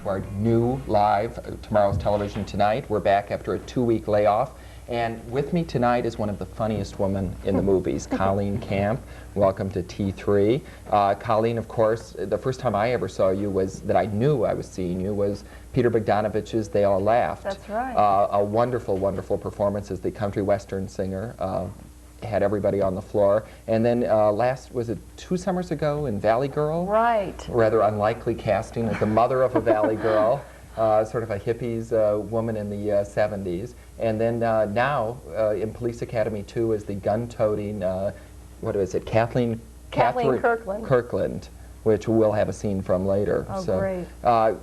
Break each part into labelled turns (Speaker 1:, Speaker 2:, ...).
Speaker 1: Our new live Tomorrow's Television Tonight. We're back after a 2-week layoff, and with me tonight is one of the funniest women in the movies, Colleen Camp. Welcome to T3. Colleen, of course, the first time I ever saw you was that I knew I was seeing you was Peter Bogdanovich's They All Laughed.
Speaker 2: That's right.
Speaker 1: A wonderful, wonderful performance as the country western singer. Had everybody on the floor. And then was it 2 summers ago in Valley Girl?
Speaker 2: Right.
Speaker 1: Rather unlikely casting as the mother of a Valley Girl, sort of a hippies woman in the 70s. And then now in Police Academy 2 is the gun-toting, what is it, Kathleen Kirkland, which we'll have a scene from later.
Speaker 2: Oh,
Speaker 1: so,
Speaker 2: great.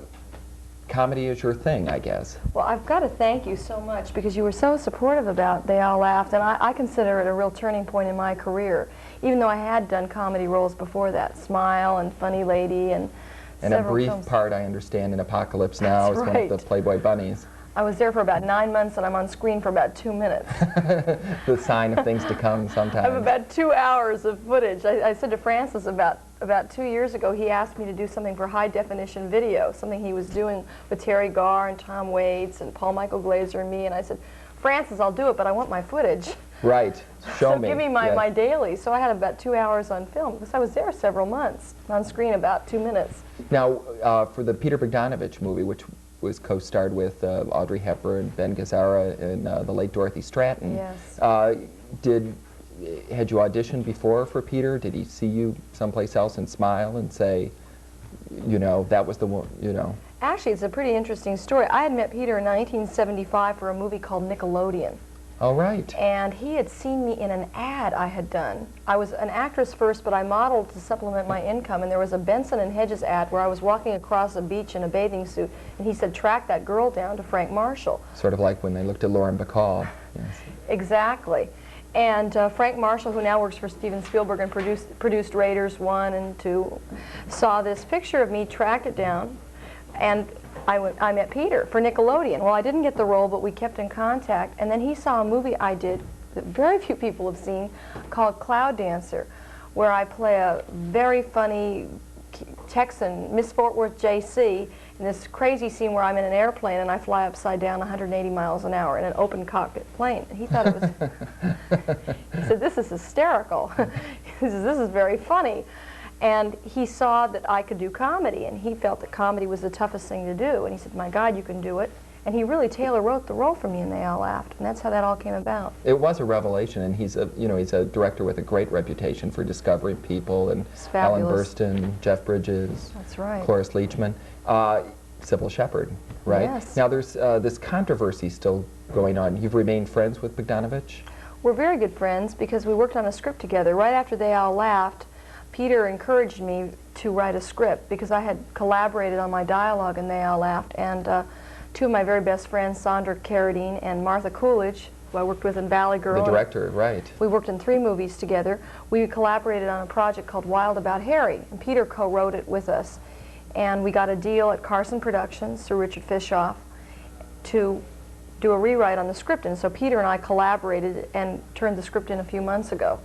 Speaker 1: Comedy is your thing, I guess.
Speaker 2: Well, I've got to thank you so much because you were so supportive about They All Laughed, and I consider it a real turning point in my career, even though I had done comedy roles before that, Smile and Funny Lady and
Speaker 1: a brief
Speaker 2: films.
Speaker 1: part, I understand, in Apocalypse Now as one of the Playboy Bunnies.
Speaker 2: I was there for about 9 months, and I'm on screen for about 2 minutes.
Speaker 1: The sign of things to come sometimes.
Speaker 2: I have about 2 hours of footage. I said to Francis about 2 years ago, he asked me to do something for high-definition video, something he was doing with Terry Garr and Tom Waits and Paul Michael Glaser and me, and I said, Francis, I'll do it, but I want my footage.
Speaker 1: Right. Show me.
Speaker 2: So give me my daily. So I had about 2 hours on film, because I was there several months, on screen about 2 minutes.
Speaker 1: Now, for the Peter Bogdanovich movie, which was co-starred with Audrey Hepburn, Ben Gazzara, and the late Dorothy Stratton.
Speaker 2: Yes.
Speaker 1: Had you auditioned before for Peter? Did he see you someplace else and smile and say, you know, that was the one, you know?
Speaker 2: Actually, it's a pretty interesting story. I had met Peter in 1975 for a movie called Nickelodeon.
Speaker 1: Oh, right.
Speaker 2: And he had seen me in an ad I had done. I was an actress first, but I modeled to supplement my income, and there was a Benson and Hedges ad where I was walking across a beach in a bathing suit, and he said, track that girl down to Frank Marshall.
Speaker 1: Sort of like when they looked at Lauren Bacall. Yes.
Speaker 2: Exactly. And Frank Marshall, who now works for Stephen Spielberg and produced Raiders 1 and 2, saw this picture of me, tracked it down, and I met Peter for Nickelodeon. Well, I didn't get the role, but we kept in contact. And then he saw a movie I did that very few people have seen called Cloud Dancer, where I play a very funny Texan, Miss Fort Worth JC, in this crazy scene where I'm in an airplane and I fly upside down 180 miles an hour in an open cockpit plane. And he thought it was, he said, this is hysterical. He says, this is very funny. And he saw that I could do comedy, and he felt that comedy was the toughest thing to do. And he said, my God, you can do it. And he really tailor-wrote the role for me, and They All Laughed. And that's how that all came about.
Speaker 1: It was a revelation, and he's a director with a great reputation for discovering people, and Ellen Burstyn, Jeff Bridges,
Speaker 2: that's right,
Speaker 1: Cloris Leachman, Sybil Shepherd, right?
Speaker 2: Yes.
Speaker 1: Now there's this controversy still going on. You've remained friends with Bogdanovich?
Speaker 2: We're very good friends because we worked on a script together. Right after They All Laughed, Peter encouraged me to write a script because I had collaborated on my dialogue in They All Laughed, and 2 of my very best friends, Sandra Carradine and Martha Coolidge, who I worked with in Valley Girl.
Speaker 1: The director, right.
Speaker 2: We worked in 3 movies together. We collaborated on a project called Wild About Harry, and Peter co-wrote it with us. And we got a deal at Carson Productions through Richard Fishoff to do a rewrite on the script, and so Peter and I collaborated and turned the script in a few months ago.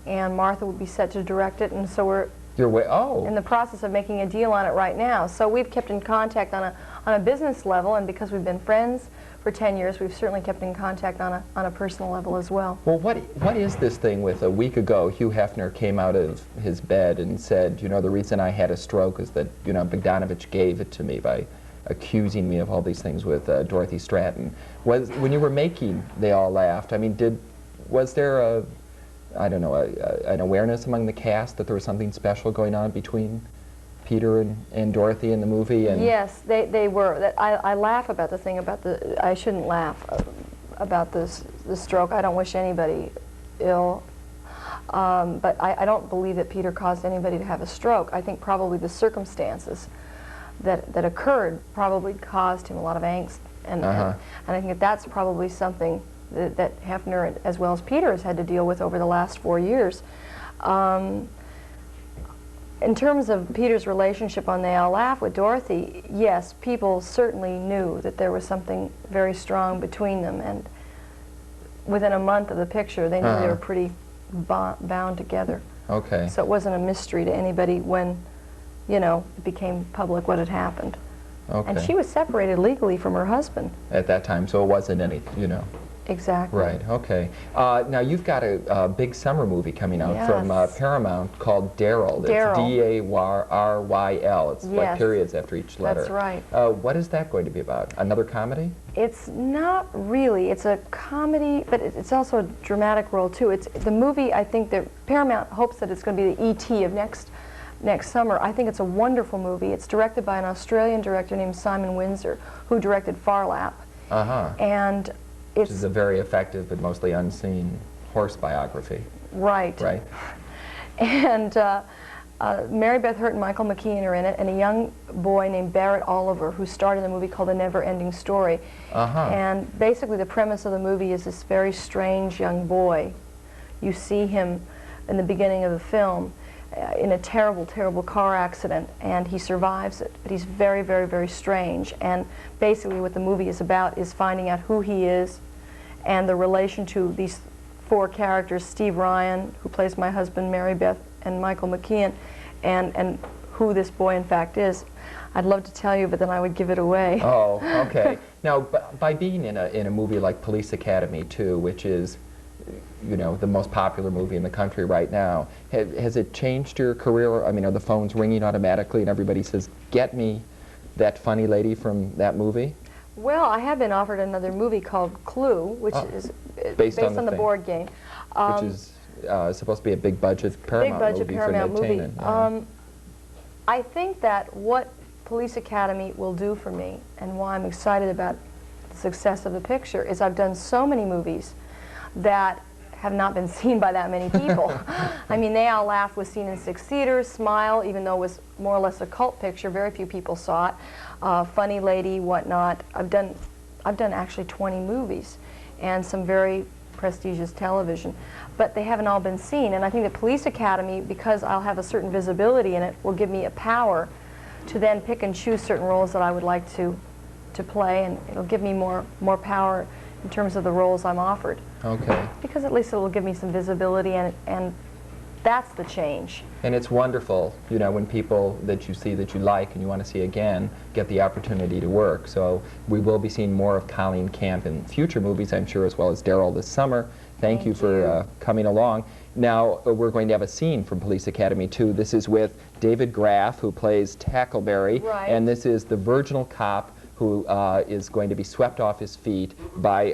Speaker 2: And Martha would be set to direct it, and so we're in the process of making a deal on it right now. So we've kept in contact on a business level, and because we've been friends for 10 years, we've certainly kept in contact on a personal level as well.
Speaker 1: Well, what is this thing with a week ago, Hugh Hefner came out of his bed and said, you know, the reason I had a stroke is that, you know, Bogdanovich gave it to me by accusing me of all these things with Dorothy Stratton. When you were making They All Laughed, I mean, was there I don't know, an awareness among the cast that there was something special going on between Peter and Dorothy in the movie? And
Speaker 2: yes, they were. I laugh about the thing about I shouldn't laugh about the stroke. I don't wish anybody ill. But I don't believe that Peter caused anybody to have a stroke. I think probably the circumstances that occurred probably caused him a lot of angst. And I think that's probably something that Hefner, as well as Peter, has had to deal with over the last 4 years. In terms of Peter's relationship on They All Laugh with Dorothy, yes, people certainly knew that there was something very strong between them, and within a month of the picture, they knew they were pretty bound together.
Speaker 1: Okay.
Speaker 2: So it wasn't a mystery to anybody when, you know, it became public what had happened.
Speaker 1: Okay.
Speaker 2: And she was separated legally from her husband.
Speaker 1: At that time, so it wasn't any, you know.
Speaker 2: Exactly.
Speaker 1: Right, okay. Now you've got a big summer movie coming out from
Speaker 2: Yes.
Speaker 1: Paramount called Daryl.
Speaker 2: Daryl.
Speaker 1: It's D-A-R-R-Y-L. It's like
Speaker 2: Yes.
Speaker 1: periods after each letter.
Speaker 2: That's right.
Speaker 1: What is that going to be about? Another comedy?
Speaker 2: It's not really. It's a comedy, but it's also a dramatic role too. It's the movie. I think that Paramount hopes that it's going to be the E.T. of next summer. I think it's a wonderful movie. It's directed by an Australian director named Simon Windsor, who directed Farlap.
Speaker 1: Uh-huh.
Speaker 2: And
Speaker 1: Which is a very effective but mostly unseen horse biography.
Speaker 2: Right.
Speaker 1: Right.
Speaker 2: And Mary Beth Hurt and Michael McKean are in it, and a young boy named Barrett Oliver, who starred in a movie called The Never-Ending Story.
Speaker 1: Uh-huh.
Speaker 2: And basically the premise of the movie is this very strange young boy. You see him in the beginning of the film in a terrible, terrible car accident, and he survives it. But he's very, very, very strange. And basically what the movie is about is finding out who he is and the relation to these four characters, Steve Ryan, who plays my husband, Mary Beth, and Michael McKean, and who this boy in fact is. I'd love to tell you, but then I would give it away.
Speaker 1: Oh, okay. Now, by being in a movie like Police Academy 2, which is, you know, the most popular movie in the country right now, has it changed your career? I mean, are the phones ringing automatically and everybody says, get me that funny lady from that movie?
Speaker 2: Well, I have been offered another movie called Clue, which is based on the board game.
Speaker 1: Which is supposed to be a big budget Paramount movie for Nick Tannen. Yeah.
Speaker 2: I think that what Police Academy will do for me, and why I'm excited about the success of the picture, is I've done so many movies that have not been seen by that many people. I mean, They All Laugh was seen in 6 theaters. Smile, even though it was more or less a cult picture, very few people saw it. Funny Lady, whatnot. I've done actually 20 movies and some very prestigious television, but they haven't all been seen. And I think the Police Academy, because I'll have a certain visibility in it, will give me a power to then pick and choose certain roles that I would like to play, and it'll give me more power in terms of the roles I'm offered.
Speaker 1: Okay.
Speaker 2: Because at least it'll give me some visibility, and that's the change.
Speaker 1: And it's wonderful, you know, when people that you see that you like and you want to see again get the opportunity to work. So we will be seeing more of Colleen Camp in future movies, I'm sure, as well as Daryl this summer. Thank you for coming along. Now, we're going to have a scene from Police Academy 2. This is with David Graff, who plays Tackleberry,
Speaker 2: right.
Speaker 1: And this is the virginal cop who is going to be swept off his feet by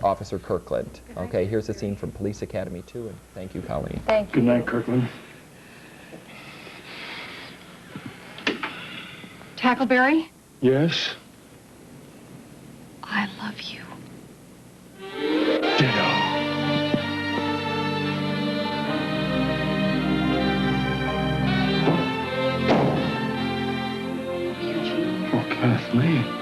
Speaker 1: Officer Kirkland. Okay, here's a scene from Police Academy 2, and thank you, Colleen.
Speaker 2: Thank you.
Speaker 3: Good night, Kirkland.
Speaker 4: Tackleberry,
Speaker 3: Yes?
Speaker 4: I love you.
Speaker 3: Ditto.
Speaker 4: Eugene.
Speaker 3: Oh, Kathleen.